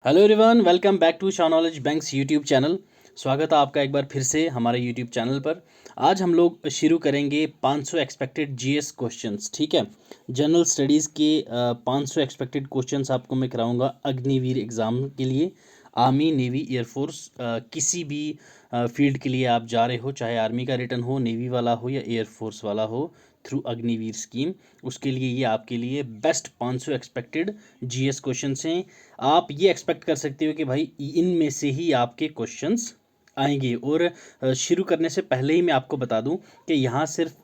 Hello everyone, welcome back to Shah knowledge banks YouTube channel. स्वागत है आपका एक बार फिर से हमारे यूट्यूब चैनल पर। आज हम लोग शुरू करेंगे 500 एक्सपेक्टेड जीएस क्वेश्चंस। ठीक है, जनरल स्टडीज़ के 500 एक्सपेक्टेड क्वेश्चंस आपको मैं कराऊंगा अग्निवीर एग्ज़ाम के लिए। आर्मी, नेवी, एयरफोर्स, किसी भी फील्ड के लिए आप जा रहे हो, चाहे आर्मी का रिटर्न हो, नेवी वाला हो या एयरफोर्स वाला हो, थ्रू अग्निवीर स्कीम, उसके लिए ये आपके लिए बेस्ट 500 एक्सपेक्टेड जीएस क्वेश्चंस हैं। आप ये एक्सपेक्ट कर सकते हो कि भाई इनमें से ही आपके क्वेश्चंस आएंगे। और शुरू करने से पहले ही मैं आपको बता दूं कि यहाँ सिर्फ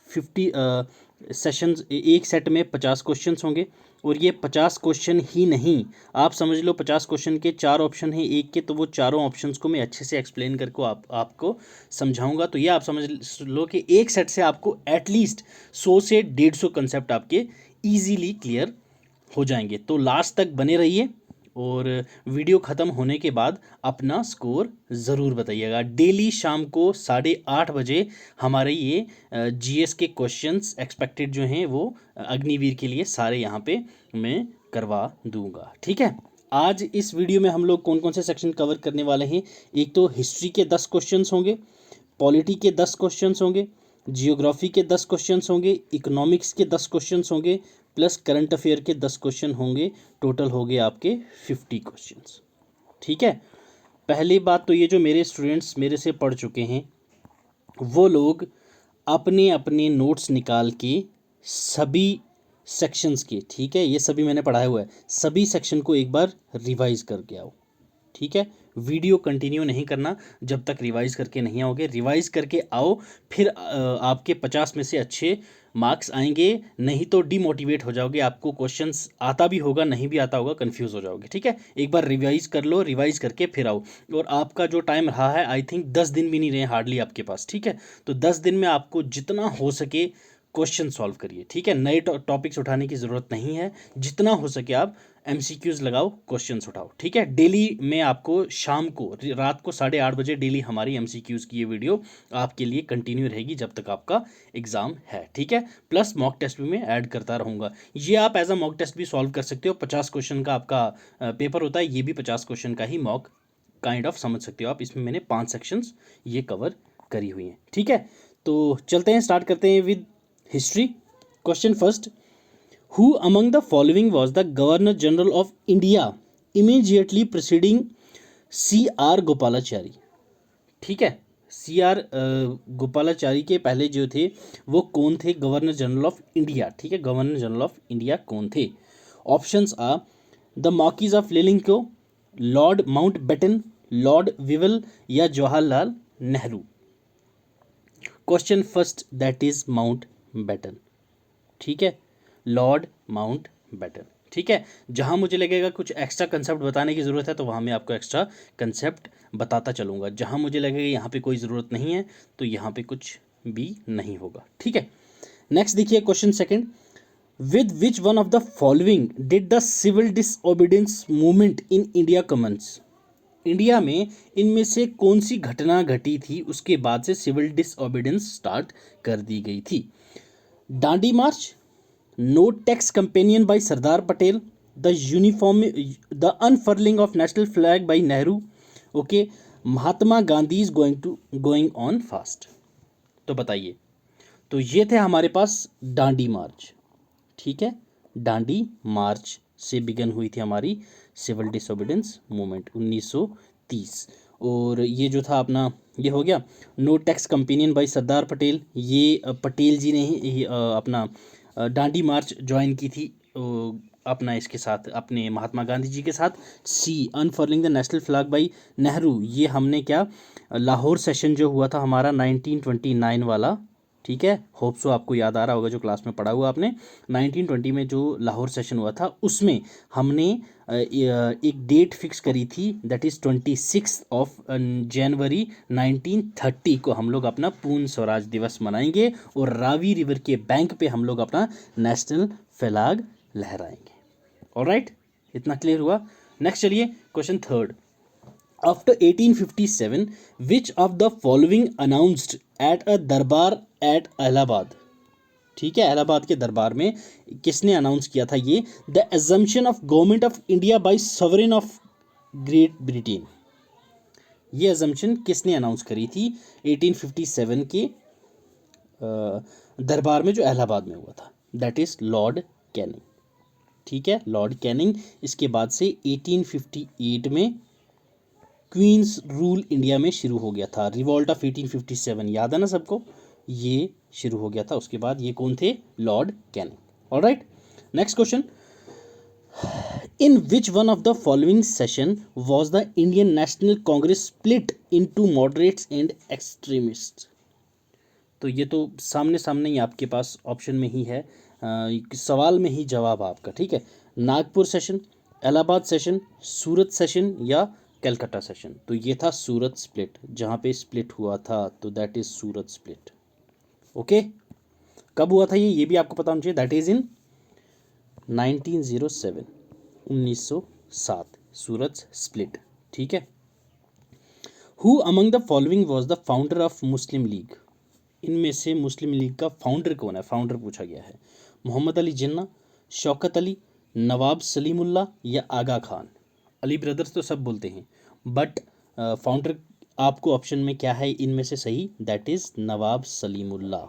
50 सेशंस, एक सेट में 50 क्वेश्चंस होंगे। और ये 50 क्वेश्चन ही नहीं, आप समझ लो 50 क्वेश्चन के 4 ऑप्शन हैं एक के, तो वो चारों ऑप्शंस को मैं अच्छे से एक्सप्लेन करके आपको समझाऊंगा। तो ये आप समझ लो कि एक सेट से आपको एटलीस्ट 100 से 150 कंसेप्ट आपके ईजीली क्लियर हो जाएंगे। तो लास्ट तक बने रहिए और वीडियो ख़त्म होने के बाद अपना स्कोर ज़रूर बताइएगा। डेली शाम को 8:30 बजे हमारे ये जीएस के क्वेश्चंस एक्सपेक्टेड जो हैं वो अग्निवीर के लिए सारे यहाँ पे मैं करवा दूंगा। ठीक है, आज इस वीडियो में हम लोग कौन कौन से सेक्शन कवर करने वाले हैं। एक तो हिस्ट्री के 10 क्वेश्चंस होंगे, पॉलिटी के 10 क्वेश्चंस होंगे, जियोग्राफी के 10 क्वेश्चंस होंगे, इकोनॉमिक्स के 10 क्वेश्चंस होंगे, प्लस करंट अफेयर के 10 क्वेश्चन होंगे। टोटल हो गए आपके 50 क्वेश्चंस। ठीक है, पहली बात तो ये जो मेरे स्टूडेंट्स मेरे से पढ़ चुके हैं वो लोग अपने अपने नोट्स निकाल के सभी सेक्शंस के, ठीक है, ये सभी मैंने पढ़ाया हुआ है, सभी सेक्शन को एक बार रिवाइज करके आओ। ठीक है, वीडियो कंटिन्यू नहीं करना जब तक रिवाइज करके नहीं आओगे। रिवाइज करके आओ, फिर आपके 50 में से अच्छे मार्क्स आएंगे। नहीं तो डिमोटिवेट हो जाओगे, आपको क्वेश्चंस आता भी होगा नहीं भी आता होगा, कंफ्यूज हो जाओगे। ठीक है, एक बार रिवाइज कर लो, रिवाइज करके फिर आओ। और आपका जो टाइम रहा है, आई थिंक 10 दिन भी नहीं रहे हार्डली आपके पास। ठीक है, तो 10 दिन में आपको जितना हो सके क्वेश्चन सॉल्व करिए। ठीक है, नए टॉपिक्स उठाने की ज़रूरत नहीं है, जितना हो सके आप एमसीक्यूज लगाओ, क्वेश्चंस उठाओ। ठीक है, डेली मैं आपको शाम को रात को 8:30 बजे डेली हमारी एमसीक्यूज की ये वीडियो आपके लिए कंटिन्यू रहेगी जब तक आपका एग्जाम है। ठीक है, प्लस मॉक टेस्ट भी मैं ऐड करता रहूँगा। ये आप एज अ मॉक टेस्ट भी सॉल्व कर सकते हो। 50 क्वेश्चन का आपका पेपर होता है, ये भी 50 क्वेश्चन का ही मॉक काइंड ऑफ समझ सकते हो आप। इसमें मैंने 5 सेक्शंस ये कवर करी हुई हैं। ठीक है, तो चलते हैं, स्टार्ट करते हैं with history. Question first, who among the following was the Governor General of India immediately preceding C.R. Gopalachari. ठीक है, C.R. गोपालाचारी के पहले जो थे वो कौन थे, गवर्नर जनरल ऑफ इंडिया। ठीक है, गवर्नर जनरल ऑफ इंडिया कौन थे। Options a the marquis of Linlithgow, lord Mountbatten, lord Wavell या Jawaharlal Nehru. Question first, that is Mountbatten. ठीक है, लॉर्ड माउंट बेटन। ठीक है, जहां मुझे लगेगा कुछ एक्स्ट्रा कंसेप्ट बताने की ज़रूरत है तो वहां मैं आपको एक्स्ट्रा कंसेप्ट बताता चलूंगा। जहां मुझे लगेगा यहाँ पे कोई ज़रूरत नहीं है तो यहाँ पे कुछ भी नहीं होगा। ठीक है, नेक्स्ट देखिए question second, with which one of the following did the civil disobedience movement in India commence. India में इनमें से कौन सी घटना घटी थी उसके बाद से सिविल डिसओबीडियंस स्टार्ट कर दी गई थी। Dandi march, no tax companion by Sardar Patel, the unfurling of national flag by Nehru, okay, Mahatma Gandhi is going on fast. तो बताइए, तो ये थे हमारे पास डांडी मार्च। ठीक है, डांडी मार्च से बिगन हुई थी हमारी सिविल डिसोबीडियंस मूवमेंट 1930। और ये जो था अपना, ये हो गया no tax companion by Sardar Patel, ये पटेल जी ने ही अपना डांडी मार्च ज्वाइन की थी अपना इसके साथ, अपने महात्मा गांधी जी के साथ। C, unfurling the national flag by Nehru, ये हमने क्या, लाहौर सेशन जो हुआ था हमारा 1929 वाला। ठीक है, होप सो आपको याद आ रहा होगा जो क्लास में पढ़ा हुआ आपने। 1920 में जो लाहौर सेशन हुआ था उसमें हमने एक डेट फिक्स करी थी, दैट इज़ 26 जनवरी 1930 को हम लोग अपना पूर्ण स्वराज दिवस मनाएंगे और रावी रिवर के बैंक पे हम लोग अपना नेशनल फ्लैग लहराएंगे। ऑलराइट, इतना क्लियर हुआ। नेक्स्ट चलिए question third, after 1857 which of the following announced at a darbar at Allahabad। ठीक है, इलाहाबाद के दरबार में किसने अनाउंस किया था ये, the assumption of government of India by sovereign of great Britain. ये एजम्पशन किसने अनाउंस करी थी 1857 के दरबार में जो इलाहाबाद में हुआ था, दैट इज लॉर्ड कैनिंग। ठीक है, लॉर्ड कैनिंग। इसके बाद से 1858 में क्वींस रूल इंडिया में शुरू हो गया था, रिवॉल्ट ऑफ 1857 याद है ना सबको, ये शुरू हो गया था। उसके बाद ये कौन थे, Lord Canning. Alright, next question, in which one of the following session was the Indian national Congress split into moderates and extremist. तो ये तो सामने सामने ही आपके पास ऑप्शन में ही है, सवाल में ही जवाब आपका। ठीक है, नागपुर सेशन, इलाहाबाद सेशन, सूरत सेशन या कलकत्ता सेशन। तो ये था सूरत स्प्लिट, जहाँ पे स्प्लिट हुआ था, तो that is Surat split. Okay, कब हुआ था ये भी आपको पता होना चाहिए, that is in 1907, 1907 Surat split. ठीक है, who among the following was the founder of Muslim league. इनमें से मुस्लिम लीग का फाउंडर कौन है, फाउंडर पूछा गया है, मोहम्मद अली जिन्ना, शौकत अली, नवाब सलीमुल्लाह या आगा खान। अली ब्रदर्स तो सब बोलते हैं, बट फाउंडर आपको ऑप्शन में क्या है इनमें से सही, दैट इज नवाब सलीमुल्लाह।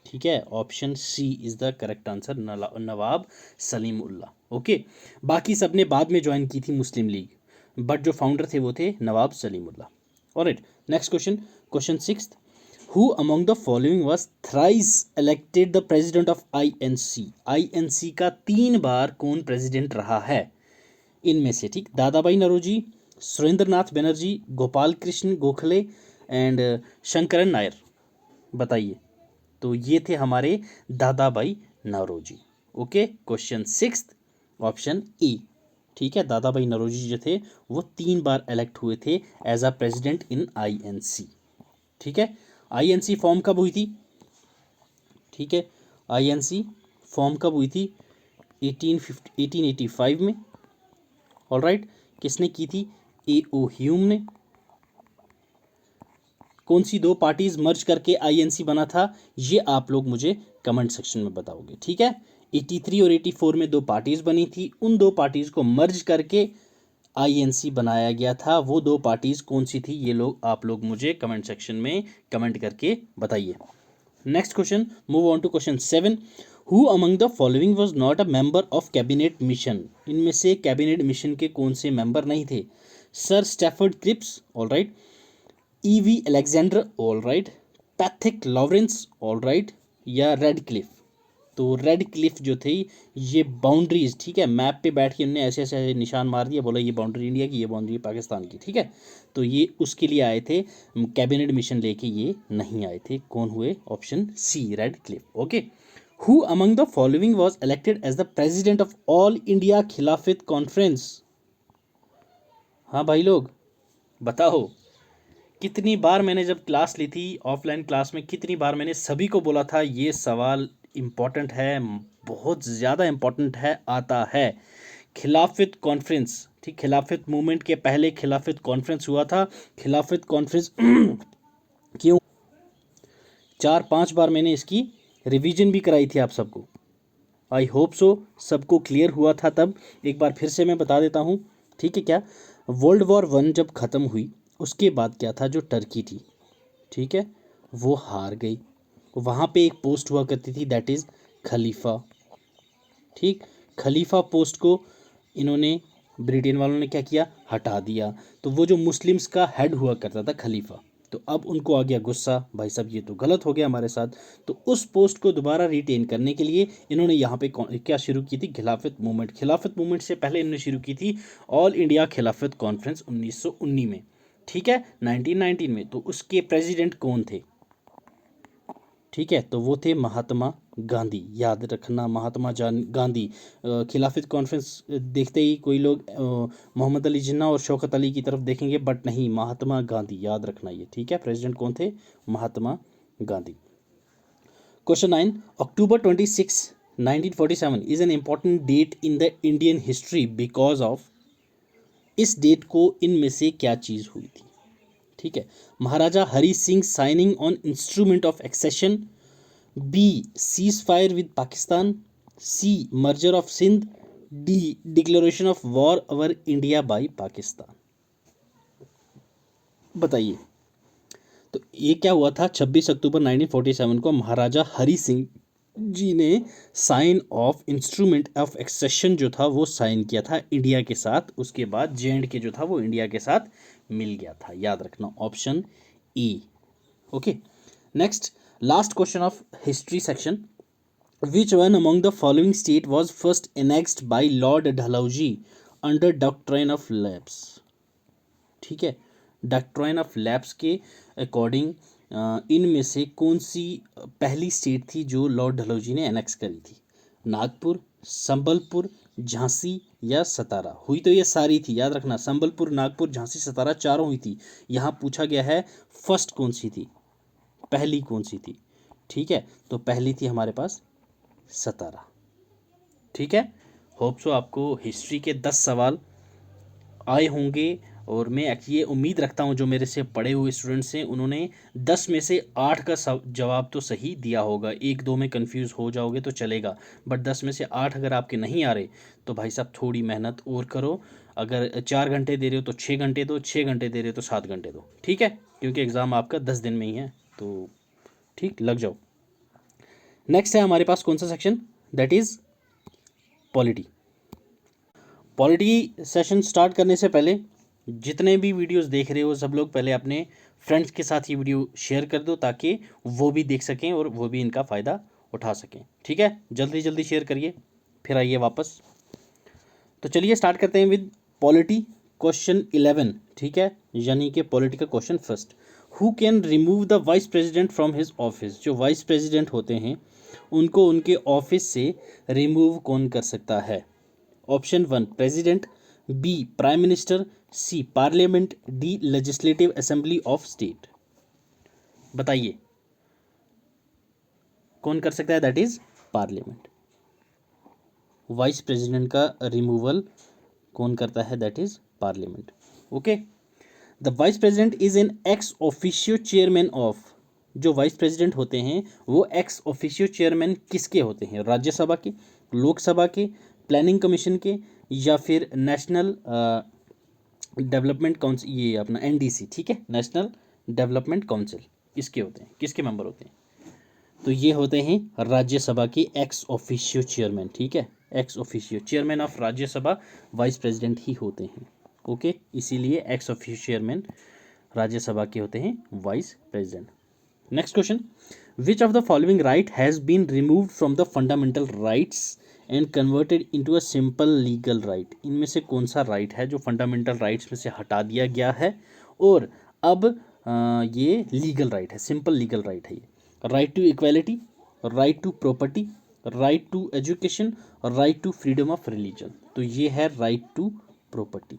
ठीक है, option C is the correct answer, Nawab Salimullah. Okay, बाकी सब ने बाद में ज्वाइन की थी मुस्लिम लीग, बट जो फाउंडर थे वो थे Nawab Salimullah. Alright, next question, question 6, Who among the following was thrice elected the president of INC? INC का 3 बार कौन प्रेसिडेंट रहा है इनमें से, ठीक, दादाभाई नौरोजी, सुरेंद्रनाथ बनर्जी, गोपाल कृष्ण गोखले एंड शंकरन नायर। बताइए, तो ये थे हमारे Dadabhai Naoroji. Okay, question 6 option A. ठीक है, दादाभाई नौरोजी जो थे वो 3 बार इलेक्ट हुए थे as a president in INC। ठीक है, INC फॉर्म कब हुई थी, ठीक है, INC फॉर्म कब हुई थी 1885 में। ऑलराइट, किसने की थी, A.O. ह्यूम ने। कौन सी 2 पार्टीज मर्ज करके INC बना था, ये आप लोग मुझे कमेंट सेक्शन में बताओगे। ठीक है, 83 और 84 में 2 पार्टीज बनी थी, उन 2 पार्टीज को मर्ज करके INC बनाया गया था। वो 2 पार्टीज कौन सी थी, ये लोग आप लोग मुझे कमेंट सेक्शन में कमेंट करके बताइए। Next question, move on to question 7, who among the following was not a member of cabinet mission. इनमें से कैबिनेट मिशन के कौन से मेंबर नहीं थे, sir Stafford Cripps, alright, E.V. Alexander, alright, Pethick Lawrence, alright, या रेड क्लिफ। तो Radcliffe जो थे ये बाउंड्रीज, ठीक है, मैप पे बैठ के उन्होंने ऐसे ऐसे निशान मार दिया, बोला ये बाउंड्री इंडिया की, ये बाउंड्री पाकिस्तान की। ठीक है, तो ये उसके लिए आए थे, कैबिनेट मिशन लेके ये नहीं आए थे। कौन हुए, option C Radcliffe. Okay, who among the following was elected as the president of all India Khilafat conference. हाँ भाई लोग बताओ, कितनी बार मैंने जब क्लास ली थी ऑफलाइन क्लास में, कितनी बार मैंने सभी को बोला था ये सवाल इम्पॉर्टेंट है, बहुत ज़्यादा इम्पॉर्टेंट है, आता है। खिलाफत कॉन्फ्रेंस, ठीक, खिलाफत मूवमेंट के पहले खिलाफत कॉन्फ्रेंस हुआ था। खिलाफत कॉन्फ्रेंस क्यों, 4-5 बार मैंने इसकी रिवीजन भी कराई थी आप सबको। आई होप सो सबको क्लियर हुआ था तब, एक बार फिर से मैं बता देता हूँ। ठीक है, क्या वर्ल्ड वॉर 1 जब ख़त्म हुई उसके बाद क्या था, जो टर्की थी, ठीक है, वो हार गई। वहाँ पे एक पोस्ट हुआ करती थी, दैट इज़ खलीफा। ठीक, खलीफा पोस्ट को इन्होंने, ब्रिटेन वालों ने क्या किया, हटा दिया। तो वो जो मुस्लिम्स का हेड हुआ करता था खलीफा, तो अब उनको आ गया गुस्सा, भाई साहब ये तो गलत हो गया हमारे साथ। तो उस पोस्ट को दोबारा रिटेन करने के लिए इन्होंने यहाँ पे क्या शुरू की थी, खिलाफत मूवमेंट। खिलाफत मूवमेंट से पहले इन्होंने शुरू की थी ऑल इंडिया खिलाफत कॉन्फ्रेंस 1919 में। ठीक है, 1919 में। तो उसके प्रेसिडेंट कौन थे, ठीक है, तो वो थे महात्मा गांधी। याद रखना, महात्मा गांधी। खिलाफत कॉन्फ्रेंस देखते ही कोई लोग मोहम्मद अली जिन्ना और शौकत अली की तरफ देखेंगे, बट नहीं, महात्मा गांधी, याद रखना ये। ठीक है, प्रेसिडेंट कौन थे, Mahatma Gandhi. Question 9, October 26, 1947 is an important date in the Indian history because of. इस डेट को इनमें से क्या चीज़ हुई थी, ठीक है, Maharaja Hari Singh signing on instrument of accession, B cease fire with Pakistan, C merger of Sindh, D declaration of war over India by Pakistan. बताइए। तो ये क्या हुआ था, 26 अक्टूबर 1947 को महाराजा हरी सिंह जी ने sign of instrument of accession जो था वो साइन किया था इंडिया के साथ। उसके बाद JNK जो था वो इंडिया के साथ मिल गया था, याद रखना option E. Okay, next last question of history section. Which one among the following state was first annexed by Lord Dalhousie under doctrine of lapse. ठीक है, डॉक्ट्राइन ऑफ लैप्स के अकॉर्डिंग इनमें से कौन सी पहली स्टेट थी जो लॉर्ड डलहौजी ने एनेक्स करी थी? नागपुर, संबलपुर, झांसी या सतारा? हुई तो ये सारी थी, याद रखना, संबलपुर, नागपुर, झांसी, सतारा चारों हुई थी। यहाँ पूछा गया है फर्स्ट कौन सी थी, पहली कौन सी थी। ठीक है, तो पहली थी हमारे पास सतारा। ठीक है, होप सो आपको हिस्ट्री के 10 सवाल आए होंगे, और मैं ये उम्मीद रखता हूँ जो मेरे से पढ़े हुए स्टूडेंट्स हैं उन्होंने 10 में से 8 का जवाब तो सही दिया होगा। एक दो में कंफ्यूज हो जाओगे तो चलेगा, बट 10 में से 8 अगर आपके नहीं आ रहे तो भाई साहब थोड़ी मेहनत और करो। अगर 4 घंटे दे रहे हो तो 6 घंटे दो, 6 घंटे दे रहे हो तो 7 घंटे दो। ठीक है, क्योंकि एग्ज़ाम आपका 10 दिन में ही है, तो ठीक लग जाओ। नेक्स्ट है हमारे पास कौन सा section, that is polity. Polity session start करने से पहले जितने भी वीडियोस देख रहे हो सब लोग पहले अपने फ्रेंड्स के साथ ये वीडियो शेयर कर दो ताकि वो भी देख सकें और वो भी इनका फ़ायदा उठा सकें। ठीक है, जल्दी जल्दी शेयर करिए, फिर आइए वापस। तो चलिए स्टार्ट करते हैं विद पॉलिटी क्वेश्चन 11। ठीक है, यानी कि पॉलिटी का question first. Who can remove the vice president from his office? जो वाइस प्रेसिडेंट होते हैं उनको उनके ऑफिस से रिमूव कौन कर सकता है? Option 1 president, B prime minister, C parliament, D legislative assembly of state. बताइए कौन कर सकता है? That is parliament. Vice president का रिमूवल कौन करता है? That is parliament. Okay, the vice president is an ex officio chairman of. जो वाइस प्रेसिडेंट होते हैं वो एक्स ऑफिशियो चेयरमैन किसके होते हैं? राज्यसभा के, लोकसभा के, प्लानिंग कमीशन के, या फिर नेशनल डेवलपमेंट काउंसिल, ये अपना NDC। ठीक है, नेशनल डेवलपमेंट काउंसिल, इसके होते हैं, किसके मेंबर होते हैं? तो ये होते हैं राज्यसभा के एक्स ऑफिशियो चेयरमैन। ठीक है, ex officio chairman of Rajya Sabha vice president ही होते हैं। ओके, इसीलिए एक्स ऑफिशियो चेयरमैन राज्यसभा के होते हैं vice president. Next question, which of the following right has been removed from the fundamental rights and converted into a simple legal right? इनमें से कौन सा राइट है जो फंडामेंटल राइट्स में से हटा दिया गया है और अब ये लीगल राइट है, सिंपल लीगल राइट है? ये right to equality, right to property, right to education, right to freedom of religion. तो ये है राइट टू प्रॉपर्टी।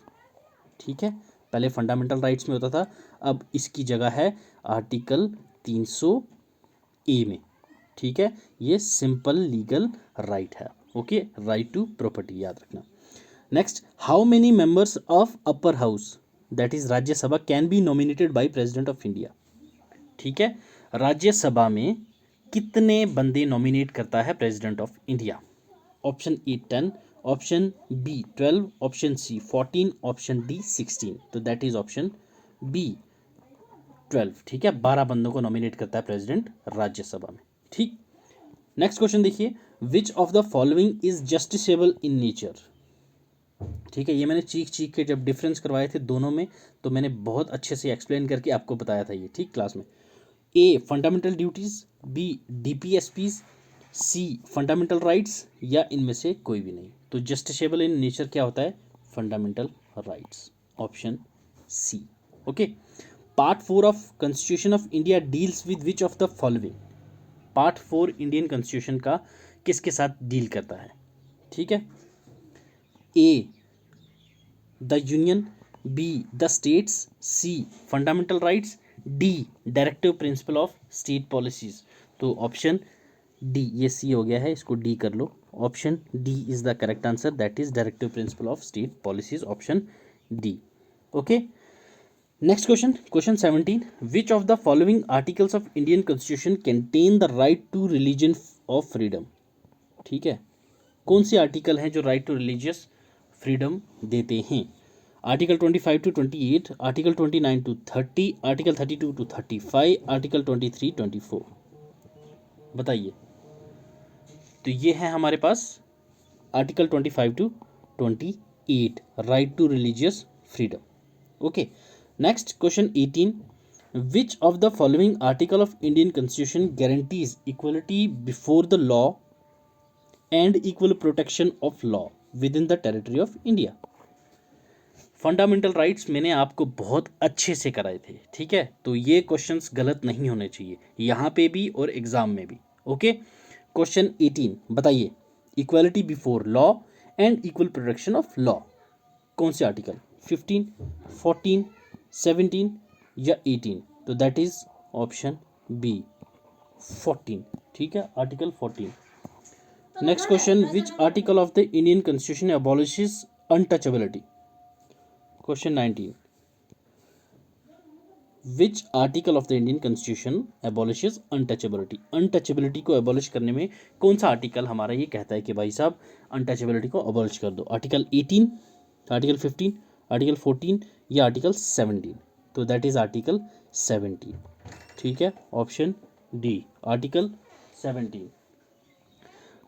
ठीक है, पहले फंडामेंटल राइट्स में होता था, अब इसकी जगह है आर्टिकल 300A में। ठीक है, ये सिंपल लीगल राइट है। ओके, राइट टू प्रॉपर्टी याद रखना। Next, how many members of upper house that is Rajya Sabha can be nominated by president of India? ठीक है, राज्यसभा में कितने बंदे नॉमिनेट करता है president of India? Option A 10, option B 12, option C 14, option D 16। तो दैट इज ऑप्शन बी 12। ठीक है, 12 बंदों को नॉमिनेट करता है प्रेसिडेंट राज्यसभा में। ठीक, नेक्स्ट क्वेश्चन देखिए, विच of the following is justiciable in nature? ठीक है, ये मैंने चीख चीख के जब डिफरेंस करवाए थे दोनों में तो मैंने बहुत अच्छे से एक्सप्लेन करके आपको बताया था ये, ठीक, क्लास में। A fundamental duties, B DPSPs, C fundamental rights, या इनमें से कोई भी नहीं। तो जस्टिसेबल इन नेचर क्या होता है? Fundamental rights, option C. Okay, part 4 of constitution of India deals with which of the following? Part 4 Indian constitution का किसके साथ डील करता है? ठीक है, A the union, B the states, C fundamental rights, D directive principle of state policies. तो option D, ये C हो गया है, इसको डी कर लो। Option D is the correct answer, that is directive principle of state policies, option D. Okay, next question, question 17, which of the following articles of Indian constitution contain the right to religion of freedom. ठीक है, कौन सी article हैं जो right to religious freedom देते हैं? Article 25 to 28, article 29 to 30, article 32 to 35, article 23 24। बताइए। तो ये है हमारे पास article 25 to 28, right to religious freedom. Okay, next question 18, which of the following article of Indian constitution guarantees equality before the law and equal protection of law within the territory of India? Fundamental rights मैंने आपको बहुत अच्छे से कराए थे, ठीक है, तो ये क्वेश्चंस गलत नहीं होने चाहिए यहाँ पे भी और एग्जाम में भी। ओके, क्वेश्चन 18 बताइए, equality before law and equal protection of law, कौन से आर्टिकल? 15, 14, 17 या 18? तो दैट इज ऑप्शन बी 14। ठीक है, article 14। Next question, which article of the Indian constitution abolishes untouchability? Question 19, which article of the Indian constitution abolishes untouchability? Untouchability को abolish करने में कौन सा आर्टिकल हमारा ये कहता है कि भाई साहब अनटचेबिलिटी को एबॉलिश कर दो? आर्टिकल 18, आर्टिकल 15, आर्टिकल 14 या आर्टिकल 17? तो दैट इज आर्टिकल 17। ठीक है, option D article 17।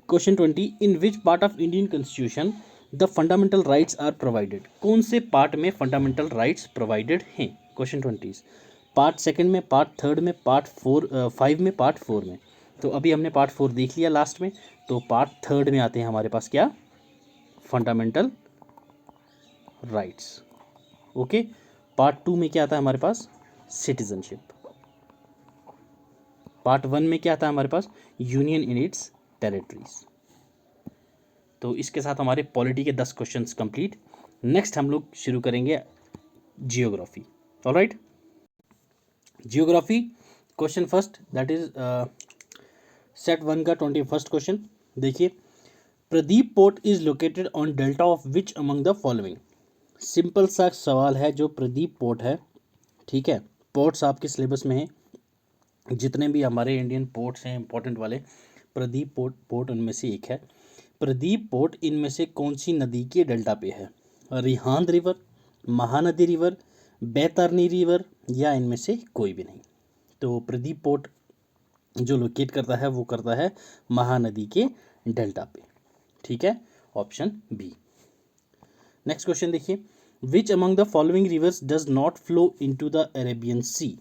Question 20, in which part of Indian constitution the fundamental rights are provided? कौन से पार्ट में फंडामेंटल राइट्स प्रोवाइडेड हैं? क्वेश्चन 20, पार्ट सेकंड में, पार्ट थर्ड में, पार्ट 5 में, पार्ट 4 में? तो अभी हमने पार्ट 4 देख लिया लास्ट में, तो पार्ट थर्ड में आते हैं हमारे पास क्या? Fundamental rights. ओके, पार्ट 2 में क्या आता है हमारे पास? सिटीजनशिप। पार्ट 1 में क्या आता है हमारे पास? Union in its territories. तो इसके साथ हमारे पॉलिटी के 10 क्वेश्चंस कंप्लीट। नेक्स्ट हम लोग शुरू करेंगे geography. Alright, geography question first, that is set 1 का 21st क्वेश्चन। देखिए, Pradeep port is located on delta of which among the following? Simple सा सवाल है जो प्रदीप पोर्ट है। ठीक है, पोर्ट्स आपके सिलेबस में है, जितने भी हमारे इंडियन पोर्ट्स हैं इंपॉर्टेंट वाले, प्रदीप पोर्ट उनमें से एक है। प्रदीप पोर्ट इनमें से कौन सी नदी के डेल्टा पे है? Rihand river, Mahanadi river, Baitarani river या इनमें से कोई भी नहीं? तो प्रदीप पोर्ट जो लोकेट करता है वो करता है महानदी के डेल्टा पे। ठीक है, ऑप्शन बी। नेक्स्ट क्वेश्चन देखिए, which among the following rivers does not flow into the Arabian sea?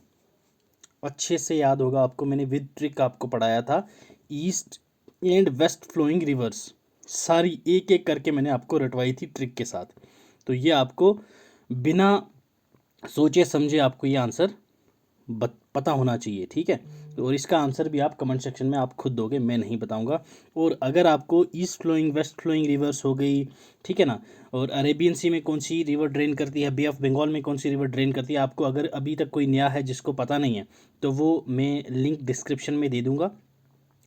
अच्छे से याद होगा आपको, मैंने विद ट्रिक आपको पढ़ाया था। East and west flowing rivers सारी एक एक करके मैंने आपको रटवाई थी ट्रिक के साथ। तो ये आपको बिना सोचे समझे आपको ये आंसर पता होना चाहिए। ठीक है, और इसका आंसर भी आप कमेंट सेक्शन में आप खुद दोगे, मैं नहीं बताऊंगा। और अगर आपको east flowing west flowing rivers हो गई, ठीक है ना, और अरेबियन सी में कौन सी रिवर ड्रेन करती है, बे ऑफ बंगाल में कौन सी रिवर ड्रेन करती है, आपको अगर अभी तक कोई नया है जिसको पता नहीं है तो वो मैं लिंक डिस्क्रिप्शन में दे दूंगा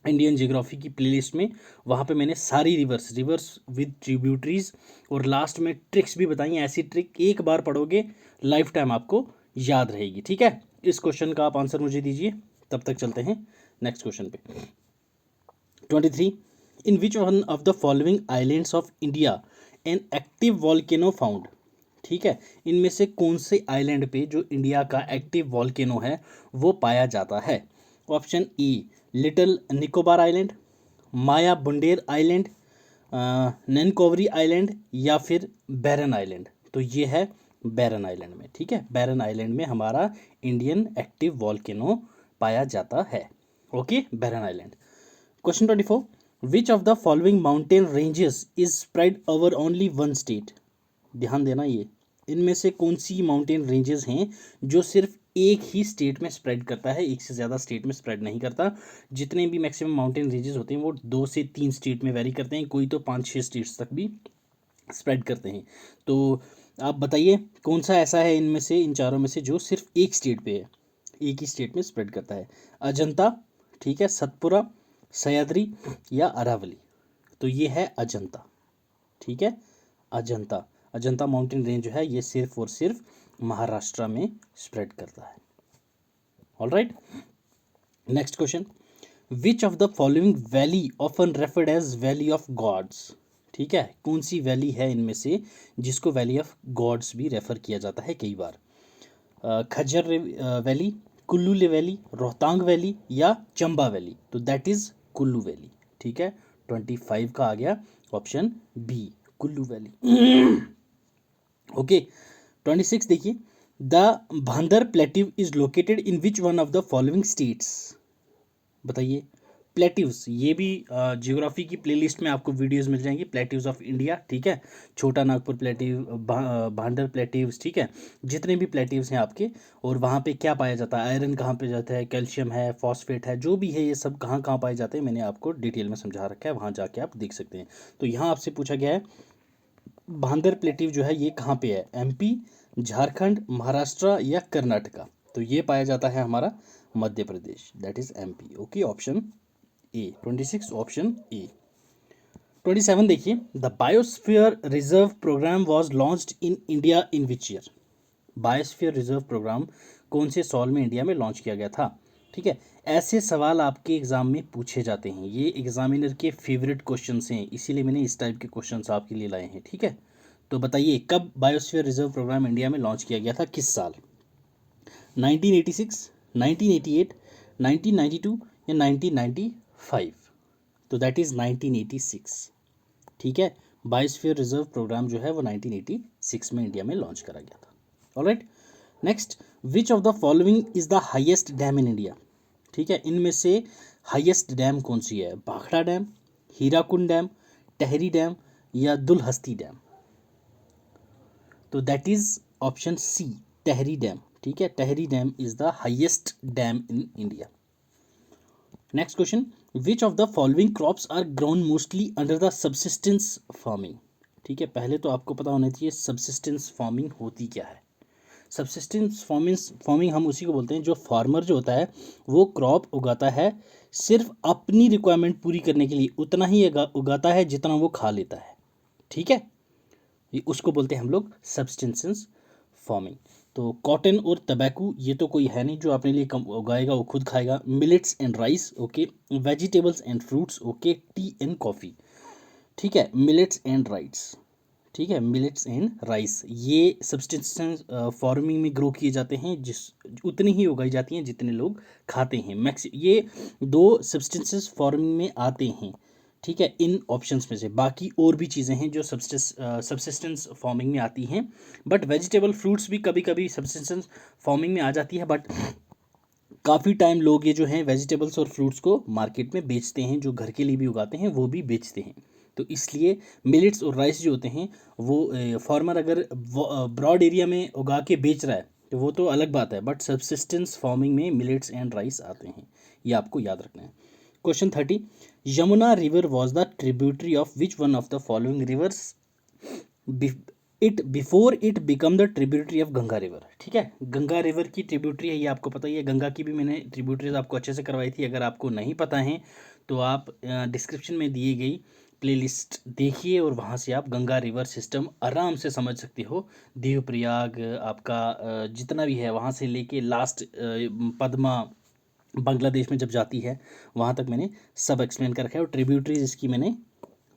इंडियन जियोग्राफी की प्लेलिस्ट में। वहाँ पे मैंने सारी रिवर्स विद ट्रिब्यूटरीज और लास्ट में ट्रिक्स भी बताई हैं। ऐसी ट्रिक एक बार पढ़ोगे लाइफ टाइम आपको याद रहेगी। ठीक है, इस क्वेश्चन का आप आंसर मुझे दीजिए, तब तक चलते हैं नेक्स्ट क्वेश्चन पे। 23, in which one of the following islands of India an active volcano found? ठीक है, इनमें से कौन से आइलैंड पे जो इंडिया का एक्टिव वॉल्केनो है वो पाया जाता है? Option E little Nicobar island, Mayabunder island, Nancowry island या फिर बैरन आइलैंड? तो ये है बैरन आइलैंड में। ठीक है, बैरन आइलैंड में हमारा इंडियन एक्टिव वॉल्केनो पाया जाता है। Okay, Barren Island. Question 24, which of the following mountain ranges is spread over only one state? ध्यान देना, ये इनमें से कौन सी माउंटेन रेंजेस हैं जो सिर्फ एक ही स्टेट में स्प्रेड करता है, एक से ज़्यादा स्टेट में स्प्रेड नहीं करता? जितने भी मैक्सिमम माउंटेन रेंजेस होते हैं वो 2 से 3 स्टेट में वेरी करते हैं, कोई तो 5-6 स्टेट्स तक भी स्प्रेड करते हैं। तो आप बताइए कौन सा ऐसा है इनमें से, इन चारों में से, जो सिर्फ एक स्टेट पे है, एक ही स्टेट में स्प्रेड करता है? अजंता, ठीक है, सतपुरा, सह्याद्री या अरावली? तो ये है अजंता। ठीक है, अजंता। अजंता माउंटेन रेंज जो है ये सिर्फ और सिर्फ महाराष्ट्र में स्प्रेड करता है। All right, next question, which of the following valley often referred as valley of gods. ठीक है, कौन सी वैली है इनमें से जिसको वैली ऑफ गॉड्स भी रेफर किया जाता है कई बार? Khajjiar valley, Kullu valley, Rohtang valley या चंबा वैली? तो दैट इज कुल्लू वैली। ठीक है, 25 का आ गया option B, Kullu valley. Okay, 26 देखिए, the Bhander plateau is located in which one of the following states. बताइए, प्लेट्यूज, ये भी जियोग्राफी की प्लेलिस्ट में आपको वीडियोस मिल जाएंगी, प्लेट्यूज ऑफ इंडिया। ठीक है, छोटा नागपुर प्लेट्यू, भांडर प्लेट्यूज, ठीक है, जितने भी प्लेट्यूज हैं आपके, और वहाँ पे क्या पाया जाता है, आयरन कहाँ पे जाता है, कैल्शियम है, फॉस्फेट है, जो भी है ये सब कहाँ कहाँ पाए जाते हैं मैंने आपको डिटेल में समझा रखा है, वहाँ जाके आप देख सकते हैं। तो यहाँ आपसे पूछा गया है भांदर प्लेट्यू जो है ये कहाँ पे है, एमपी, झारखंड, महाराष्ट्र या कर्नाटका? तो ये पाया जाता है हमारा Madhya Pradesh, that is MP. Okay, option A, 26 option A. 27 देखिए, the biosphere reserve program was launched in India in which year. Biosphere reserve program कौन से साल में इंडिया में लॉन्च किया गया था? ठीक है, ऐसे सवाल आपके एग्जाम में पूछे जाते हैं, ये एग्जामिनर के फेवरेट क्वेश्चन हैं, इसीलिए मैंने इस टाइप के क्वेश्चन आपके लिए लाए हैं। ठीक है, तो बताइए कब बायोस्फीयर रिजर्व प्रोग्राम इंडिया में लॉन्च किया गया था, किस साल? 1986, 1988, 1992 या 1995? तो दैट इज़ 1986। ठीक है, बायोस्फीयर रिजर्व प्रोग्राम जो है वो 1986 में इंडिया में लॉन्च करा गया था। Alright, next, which of the following is the highest dam in India? ठीक है, इनमें से हाईएस्ट डैम कौन सी है? Bhakra dam, Hirakud dam, Tehri dam या दुलहस्ती डैम? तो that is option C, Tehri dam. ठीक है, Tehri dam is the highest dam in India. Next question, which of the following crops are grown mostly under the subsistence farming? ठीक है, पहले तो आपको पता होना चाहिए सबसिस्टेंस फार्मिंग होती क्या है। सबसिस्टेंस फार्मिंग हम उसी को बोलते हैं जो फार्मर जो होता है वो क्रॉप उगाता है सिर्फ अपनी रिक्वायरमेंट पूरी करने के लिए, उतना ही उगाता है जितना वो खा लेता है। ठीक है, ये उसको बोलते हैं हम लोग सबसिस्टेंस फार्मिंग। तो कॉटन और तंबाकू ये तो कोई है नहीं जो अपने लिए कम उगाएगा, वो खुद खाएगा। Millets and rice, okay. Vegetables and fruits, okay. T and coffee, ठीक है। मिलेट्स एंड राइस, ठीक है, मिलेट्स एंड राइस ये सब्सिस्टेंस फार्मिंग में ग्रो किए जाते हैं, जिस उतनी ही उगाई जाती हैं जितने लोग खाते हैं। ये दो सब्सिस्टेंस फार्मिंग में आते हैं। ठीक है, इन ऑप्शंस में से बाकी और भी चीज़ें हैं जो सब्सिस्टेंस फार्मिंग में आती हैं, बट वेजिटेबल फ्रूट्स भी कभी कभी सब्सिस्टेंस फार्मिंग में आ जाती है। बट काफ़ी टाइम लोग ये जो हैं वेजिटेबल्स और फ्रूट्स को मार्केट में बेचते हैं, जो घर के लिए भी उगाते हैं वो भी बेचते हैं। तो इसलिए मिलेट्स और राइस जो होते हैं वो फार्मर अगर ब्रॉड एरिया में उगा के बेच रहा है तो वो तो अलग बात है, बट सब्सिस्टेंस फार्मिंग में मिलेट्स एंड राइस आते हैं, ये आपको याद रखना है। Question 30, Yamuna river was the tributary of which one of the following reverse it before it become the tributary of Ganga river? ठीक है, गंगा रिवर की ट्रिब्यूटरी है, ये आपको पता ही है। गंगा की भी मैंने ट्रिब्यूटरीज आपको अच्छे से करवाई थी, अगर आपको नहीं पता है तो आप डिस्क्रिप्शन में दिए गई प्लेलिस्ट देखिए और वहाँ से आप गंगा रिवर सिस्टम आराम से समझ सकते हो। देवप्रयाग आपका जितना भी है वहाँ से लेके लास्ट पद्मा बांग्लादेश में जब जाती है वहाँ तक मैंने सब एक्सप्लेन कर रखा है, और ट्रिब्यूटरीज इसकी मैंने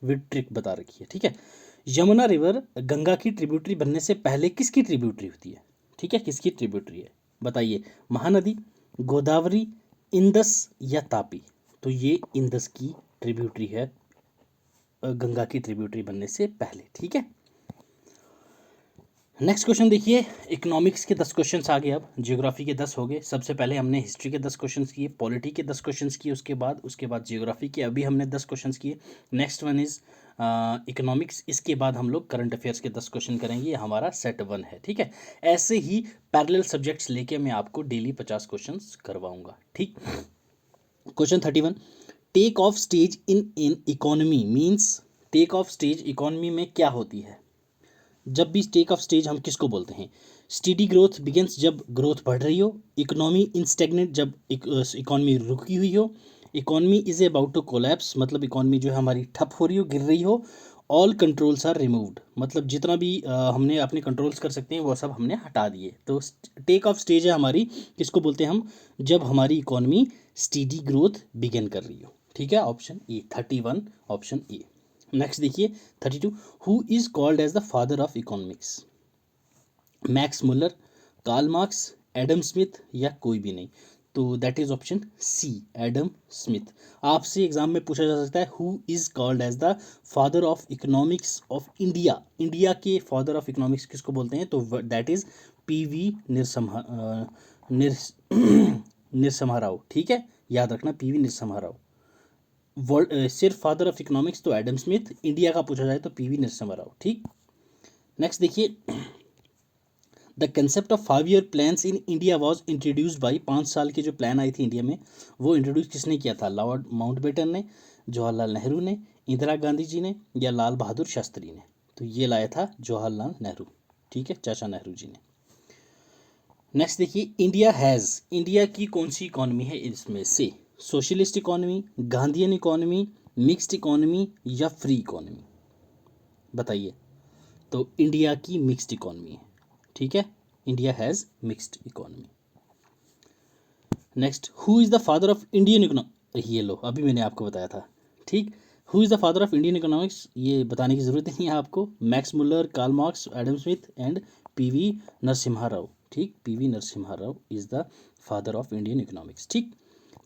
विद ट्रिक बता रखी है। ठीक है, यमुना रिवर गंगा की ट्रिब्यूटरी बनने से पहले किसकी ट्रिब्यूटरी होती है? ठीक है, किसकी ट्रिब्यूटरी है बताइए? महानदी, गोदावरी, इंदस या तापी? तो ये इंदस की ट्रिब्यूटरी है गंगा की ट्रिब्यूटरी बनने से पहले। ठीक है, नेक्स्ट क्वेश्चन देखिए, इकोनॉमिक्स के 10 क्वेश्चंस आ गए, अब जियोग्राफी के 10 हो गए। सबसे पहले हमने हिस्ट्री के 10 क्वेश्चंस किए, पॉलिटी के 10 क्वेश्चंस किए, उसके बाद जियोग्राफी के अभी हमने 10 क्वेश्चंस किए। नेक्स्ट वन इज इकोनॉमिक्स, इसके बाद हम लोग करंट अफेयर्स के 10 क्वेश्चन करेंगे, ये हमारा सेट 1 है। ठीक है, ऐसे ही पैरेलल सब्जेक्ट्स लेके मैं आपको डेली 50 क्वेश्चन करवाऊंगा। ठीक, question 31, take off stage in economy means, take off stage economy में क्या होती है? जब भी टेक ऑफ स्टेज हम किसको बोलते हैं? स्टेडी ग्रोथ बिगिंस, जब ग्रोथ बढ़ रही हो। इकोनॉमी इन स्टैग्नेंट, जब इकोनॉमी रुकी हुई हो। Economy is about to collapse, मतलब इकोनॉमी जो है हमारी ठप हो रही हो, गिर रही हो। ऑल कंट्रोल्स आर रिमूव्ड, मतलब जितना भी हमने अपने कंट्रोल्स कर सकते हैं वो सब हमने हटा दिए। तो टेक ऑफ स्टेज है हमारी, किसको बोलते हैं हम, जब हमारी इकोनॉमी स्टीडी ग्रोथ बिगिन कर रही हो। ठीक है, option A 31, option A. Next देखिए 32, who is called as the father of economics? Max Muller, Karl Marx, Adam Smith या कोई भी नहीं? तो that is option C, Adam Smith. आपसे एग्जाम में पूछा जा सकता है who is called as the father of economics of India, India के फादर ऑफ इकोनॉमिक्स किसको बोलते हैं? तो that is PV Narasimha Rao. ठीक है, याद रखना पीवी नरसिम्हा राव। वर्ल्ड सिर्फ फादर ऑफ इकोनॉमिक्स तो एडम स्मिथ, इंडिया का पूछा जाए तो पीवी नरसिम्हा राव। ठीक, नेक्स्ट देखिए, the concept of 5 year plans in India was introduced by, 5 साल की जो प्लान आई थी इंडिया में वो इंट्रोड्यूस किसने किया था? लॉर्ड माउंटबेटन ने, जवाहरलाल नेहरू ने, इंदिरा गांधी जी ने या लाल बहादुर शास्त्री ने? तो ये लाया था जवाहरलाल नेहरू। ठीक है, चाचा नेहरू जी ने। नेक्स्ट देखिए, इंडिया की कौन सी इकॉनमी है इसमें से? Socialist economy, Gandhian economy, mixed economy या फ्री इकॉनमी? बताइए। तो इंडिया की मिक्स्ड इकॉनमी है। ठीक है, India has mixed economy. Next, who is the father of Indian economy? ये लो, अभी मैंने आपको बताया था। ठीक, who is the father of Indian economics? ये बताने की ज़रूरत नहीं है आपको। Max Muller, Karl Marx, Adam Smith and PV Narasimha Rao. ठीक, PV Narasimha Rao is the father of Indian economics. ठीक,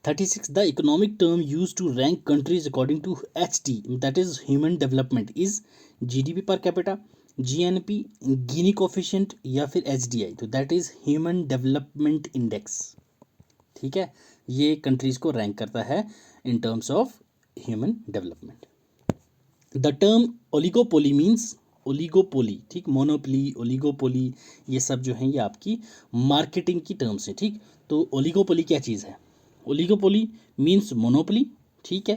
36, the economic term use to rank countries according to HT, that is human development, is GDP per capita, GNP, Gini coefficient या फिर HDI? तो that is human development index. ठीक है, ये countries को rank करता है in terms of human development. The term oligopoly means, oligopoly, ठीक, मोनोपोली, ओलिगोपोली, ये सब जो है ये आपकी मार्केटिंग की टर्म्स है। ठीक, तो ओलिगोपोली क्या चीज़ है? Oligopoly means monopoly. ठीक है,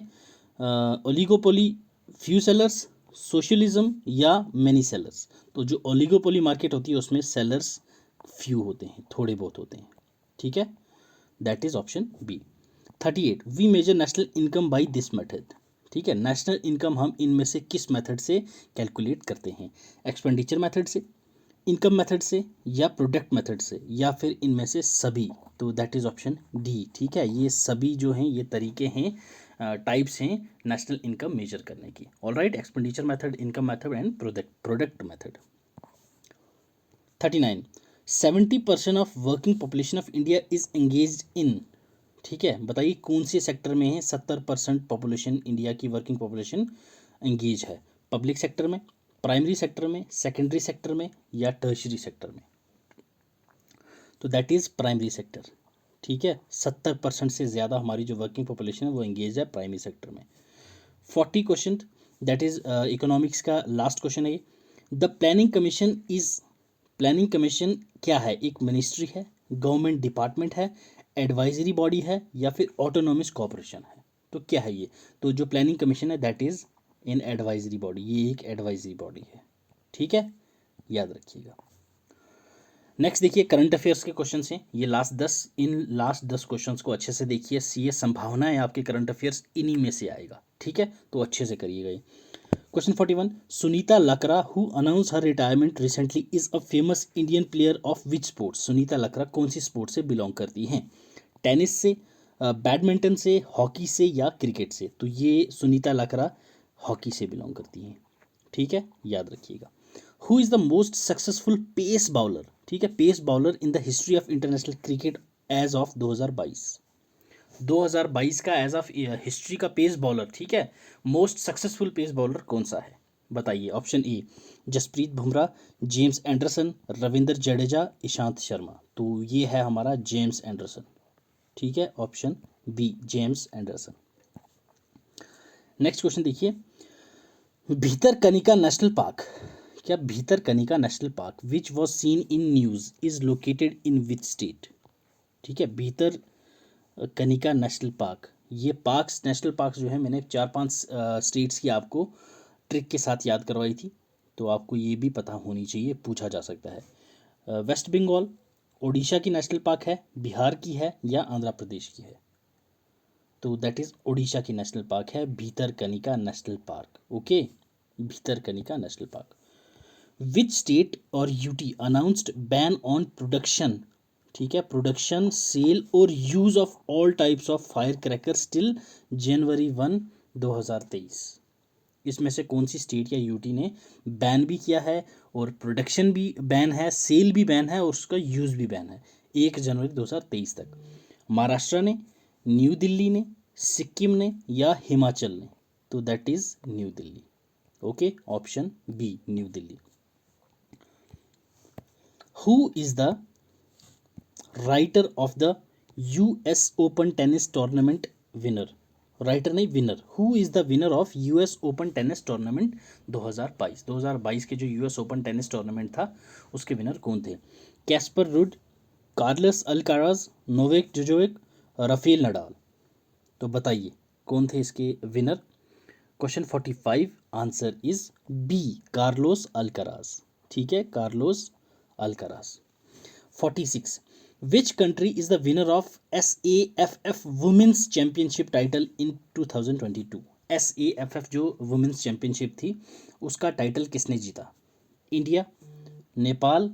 ओलिगोपोली फ्यू सेलर्स, सोशलिज्म या मैनी सेलर्स? तो जो ओलिगोपोली मार्केट होती है उसमें सेलर्स फ्यू होते हैं, थोड़े बहुत होते हैं। ठीक है, that is option B. 38, we measure national income by this method. ठीक है, नेशनल इनकम हम इनमें से किस मेथड से कैलकुलेट करते हैं? एक्सपेंडिचर मेथड से, इनकम मेथड से या प्रोडक्ट मेथड से या फिर इनमें से सभी? तो दैट इज ऑप्शन डी। ठीक है, ये सभी जो हैं ये तरीके हैं, टाइप्स हैं नेशनल इनकम मेजर करने की। All right, expenditure method, income method and product method. 39, 70% of working population of India is engage in. ठीक है, बताइए कौन से सेक्टर में है 70% पॉपुलेशन, इंडिया की वर्किंग पॉपुलेशन एंगेज है? पब्लिक सेक्टर में, प्राइमरी सेक्टर में, सेकेंडरी सेक्टर में या टर्शरी सेक्टर में? तो दैट इज़ प्राइमरी सेक्टर। ठीक है, 70% से ज़्यादा हमारी जो वर्किंग पॉपुलेशन है वो एंगेज है प्राइमरी सेक्टर में। 40 क्वेश्चन, दैट इज़ इकोनॉमिक्स का लास्ट क्वेश्चन है। The planning commission is, planning commission क्या है? एक मिनिस्ट्री है, गवर्नमेंट डिपार्टमेंट है, एडवाइजरी बॉडी है या फिर ऑटोनोमस कॉरपोरेशन है? तो क्या है ये? तो जो प्लानिंग कमीशन है that is in advisory body, ये एक एडवाइजरी बॉडी है। ठीक है, याद रखिएगा। नेक्स्ट देखिए, करंट अफेयर्स के क्वेश्चन हैं ये लास्ट 10 क्वेश्चंस को अच्छे से देखिए। सीए संभावना है आपके करंट अफेयर्स इन्हीं में से आएगा। ठीक है, तो अच्छे से करिएगा ये। Question 41, Sunita Lakra who announce her retirement recently is a famous Indian player of which sport? Sunita Lakra कौन सी स्पोर्ट से बिलोंग करती हैं? टेनिस से, बैडमिंटन से, हॉकी से या क्रिकेट से? तो ये सुनीता लकड़ा हॉकी से बिलोंग करती हैं। ठीक है, याद रखिएगा। Who is the most successful pace bowler? ठीक है, pace bowler in the history of international cricket as of 2022 का एज ऑफ हिस्ट्री का पेस बॉलर। ठीक है, मोस्ट सक्सेसफुल पेस बॉलर कौन सा है? बताइए। Option A Jasprit Bumrah, James Anderson, Ravindra Jadeja, Ishant Sharma? तो ये है हमारा जेम्स एंडरसन। ठीक है, option B James Anderson. Next question देखिए, भीतरकनिका नेशनल पार्क, क्या Bhitarkanika national park which was seen in news is located in which state? ठीक है, भीतरकनिका नेशनल पार्क, ये पार्क्स, नेशनल पार्क्स जो है मैंने 4-5 स्टेट्स की आपको ट्रिक के साथ याद करवाई थी, तो आपको ये भी पता होनी चाहिए, पूछा जा सकता है। वेस्ट बंगाल, ओडिशा की नेशनल पार्क है, बिहार की है या आंध्र प्रदेश की है? तो दैट इज़ ओडिशा की नेशनल पार्क है Bhitarkanika national park. Okay, Bhitarkanika national park. Which state और UT announced ban on production, ठीक है, प्रोडक्शन, सेल और use of all types of fire crackers till January 1, 2023। इसमें से कौन सी स्टेट या यूटी ने बैन भी किया है और प्रोडक्शन भी बैन है, सेल भी बैन है और उसका यूज़ भी बैन है 1 जनवरी 2023 तक? महाराष्ट्र ने, न्यू दिल्ली ने, सिक्किम ने या हिमाचल ने? तो that is New Delhi. Okay, option B New Delhi. Who is the writer of the US open tennis tournament winner? Writer नहीं, winner. Who is the winner of US open tennis tournament 2022 के जो यूएस ओपन टेनिस टूर्नामेंट था उसके winner कौन थे? Casper Ruud, Carlos Alcaraz, Novak जोकोविच, Rafael Nadal. तो बताइए कौन थे इसके winner? Question 45 answer is B Carlos Alcaraz, ठीक है, Carlos Alcaraz. 46 which country is the winner of SAFF women's championship title in 2022? SAFF जो वुमेन्स चैंपियनशिप थी उसका टाइटल किसने जीता? इंडिया, नेपाल,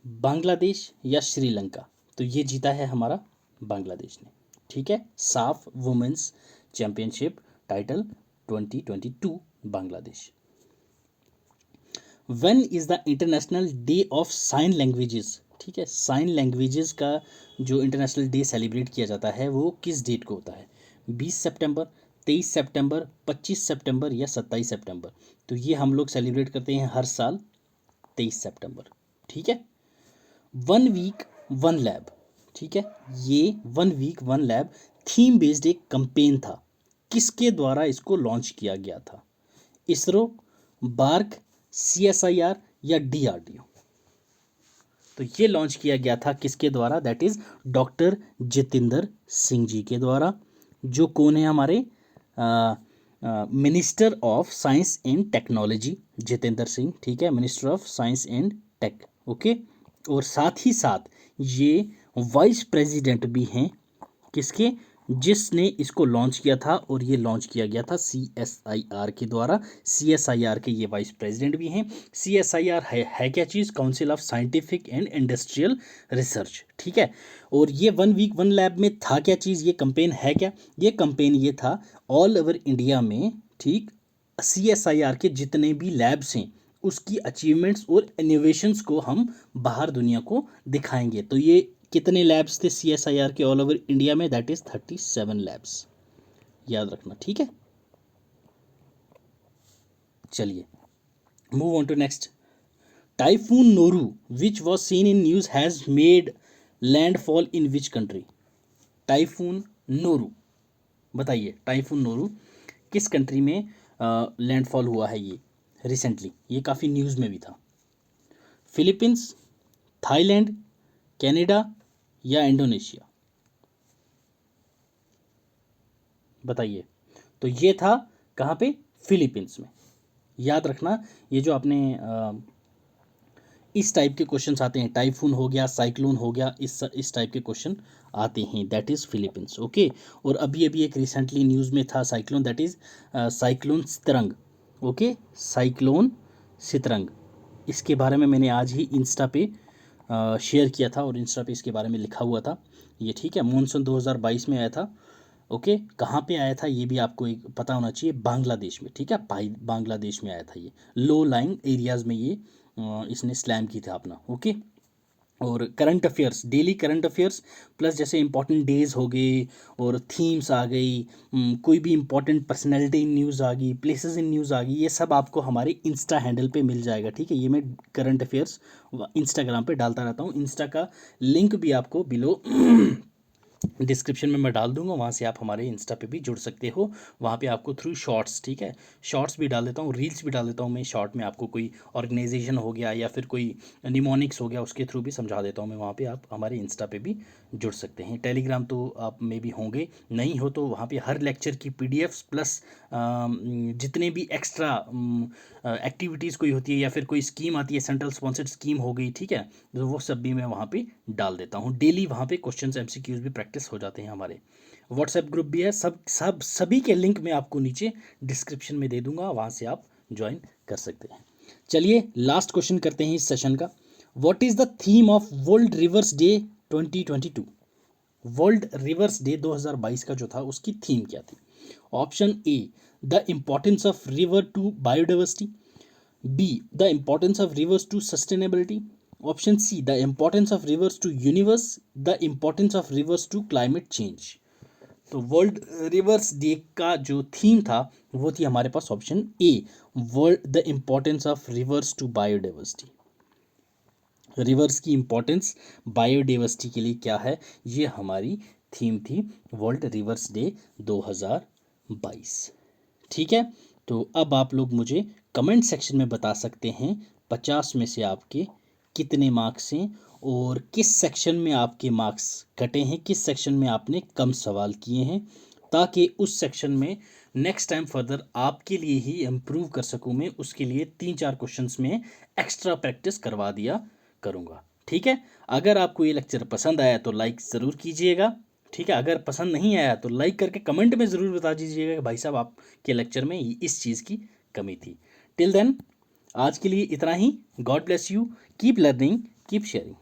बांग्लादेश या श्रीलंका? तो ये जीता है हमारा बांग्लादेश ने, ठीक है, SAFF women's championship title 2022 Bangladesh. When is the international day of sign languages? ठीक है, साइन लैंग्वेजेस का जो इंटरनेशनल डे सेलिब्रेट किया जाता है वो किस डेट को होता है? 20 सितंबर, 23 सितंबर, 25 सितंबर या 27 सितंबर? तो ये हम लोग सेलिब्रेट करते हैं हर साल 23 सितंबर, ठीक है। 1 वीक 1 लैब, ठीक है, ये 1 वीक 1 लैब थीम बेस्ड एक कंपेन था, किसके द्वारा इसको लॉन्च किया गया था? इसरो, बार्क, CSIR या DRDO? तो ये लॉन्च किया गया था किसके द्वारा? That is doctor Jitendra Singh ji के द्वारा, जो कौन है हमारे minister of science and technology, Jitendra Singh, ठीक है, minister of science and tech, okay. और साथ ही साथ ये वाइस प्रेसिडेंट भी हैं किसके? जिसने इसको लॉन्च किया था, और ये लॉन्च किया गया था CSIR के द्वारा। CSIR के ये वाइस प्रेसिडेंट भी हैं। CSIR है क्या चीज़? Council of scientific and industrial research, ठीक है। और ये 1 वीक 1 लैब में था क्या चीज़? ये कंपेन है क्या? ये कंपेन ये था ऑल ओवर इंडिया में, ठीक, CSIR के जितने भी लैब्स हैं उसकी अचीवमेंट्स और इनोवेशंस को हम बाहर दुनिया को दिखाएंगे। तो ये कितने लैब्स थे CSIR के ऑल ओवर इंडिया में? दैट इज 37 लैब्स, याद रखना, ठीक है। चलिए move on to next. Typhoon Noru which was seen in news has made landfall in which country? Typhoon Noru, बताइए टाइफून नोरू किस कंट्री में लैंडफॉल हुआ है? ये रिसेंटली, ये काफ़ी न्यूज़ में भी था। फिलीपींस, थाईलैंड, कनाडा या इंडोनेशिया? बताइए। तो ये था कहाँ पे? फिलीपींस में। याद रखना, ये जो आपने इस टाइप के क्वेश्चंस आते हैं, टाइफून हो गया, साइक्लोन हो गया, इस टाइप के क्वेश्चन आते हैं, दैट इज़ फिलीपींस, ओके। और अभी अभी एक रिसेंटली न्यूज़ में था cyclone, that is cyclone Sitrang, okay, cyclone Sitrang. इसके बारे में मैंने आज ही इंस्टा पे शेयर किया था और इंस्टा पे इसके बारे में लिखा हुआ था ये, ठीक है। मानसून 2022 में आया था, ओके। कहाँ पे आया था ये भी आपको एक पता होना चाहिए, बांग्लादेश में, ठीक है, बांग्लादेश में आया था ये, लो लाइंग एरियाज़ में ये इसने स्लैम की था अपना, ओके। और current affairs, daily current affairs plus जैसे इंपॉर्टेंट डेज हो गए और थीम्स आ गई, कोई भी इंपॉर्टेंट पर्सनैलिटी इन न्यूज़ आ गई, प्लेसेस इन न्यूज़ आ गई, ये सब आपको हमारे इंस्टा हैंडल पे मिल जाएगा, ठीक है। ये मैं करंट अफेयर्स इंस्टाग्राम पे डालता रहता हूँ, इंस्टा का लिंक भी आपको बिलो डिस्क्रिप्शन में मैं डाल दूंगा, वहाँ से आप हमारे इंस्टा पे भी जुड़ सकते हो। वहाँ पे आपको थ्रू शॉर्ट्स, ठीक है, शॉर्ट्स भी डाल देता हूँ, रील्स भी डाल देता हूँ मैं शॉर्ट में, आपको कोई ऑर्गेनाइजेशन हो गया या फिर कोई निमोनिक्स हो गया, उसके थ्रू भी समझा देता हूँ मैं। वहाँ पे आप हमारे इंस्टा पे भी जुड़ सकते हैं। टेलीग्राम तो आप में भी होंगे, नहीं हो तो वहाँ पे हर लेक्चर की PDFs प्लस जितने भी एक्स्ट्रा एक्टिविटीज़ कोई होती है या फिर कोई स्कीम आती है, सेंट्रल स्पॉन्सर्ड स्कीम हो गई, ठीक है, तो वो सब भी मैं वहाँ पे डाल देता हूँ डेली। वहाँ पे क्वेश्चंस MCQs भी प्रैक्टिस हो जाते हैं हमारे। व्हाट्सएप ग्रुप भी है, सभी के लिंक मैं आपको नीचे डिस्क्रिप्शन में दे दूंगा, वहाँ से आप ज्वाइन कर सकते हैं। चलिए लास्ट क्वेश्चन करते हैं इस सेशन का। What is the theme of World Rivers Day 2022? World Rivers Day 2022 का जो था उसकी थीम क्या थी? Option A, the importance of river to biodiversity. B, the importance of rivers to sustainability. Option C, the importance of rivers to universe. The importance of rivers to climate change. तो World Rivers Day का जो theme था वो थी हमारे पास option A, World the importance of rivers to biodiversity. Rivers की importance biodiversity के लिए क्या है, ये हमारी थीम थी वर्ल्ड रिवर्स डे 2022। ठीक है, तो अब आप लोग मुझे कमेंट सेक्शन में बता सकते हैं 50 में से आपके कितने मार्क्स हैं और किस सेक्शन में आपके मार्क्स कटे हैं, किस सेक्शन में आपने कम सवाल किए हैं, ताकि उस सेक्शन में नेक्स्ट टाइम फर्दर आपके लिए ही इम्प्रूव कर सकूं मैं, उसके लिए 3-4 क्वेश्चंस में एक्स्ट्रा प्रैक्टिस करवा दिया करूंगा। ठीक है, अगर आपको ये लेक्चर पसंद आया तो लाइक ज़रूर कीजिएगा। ठीक है, अगर पसंद नहीं आया तो लाइक करके कमेंट में ज़रूर बता दीजिएगा कि भाई साहब आपके लेक्चर में इस चीज़ की कमी थी। टिल देन आज के लिए इतना ही। God bless you, keep learning, keep sharing.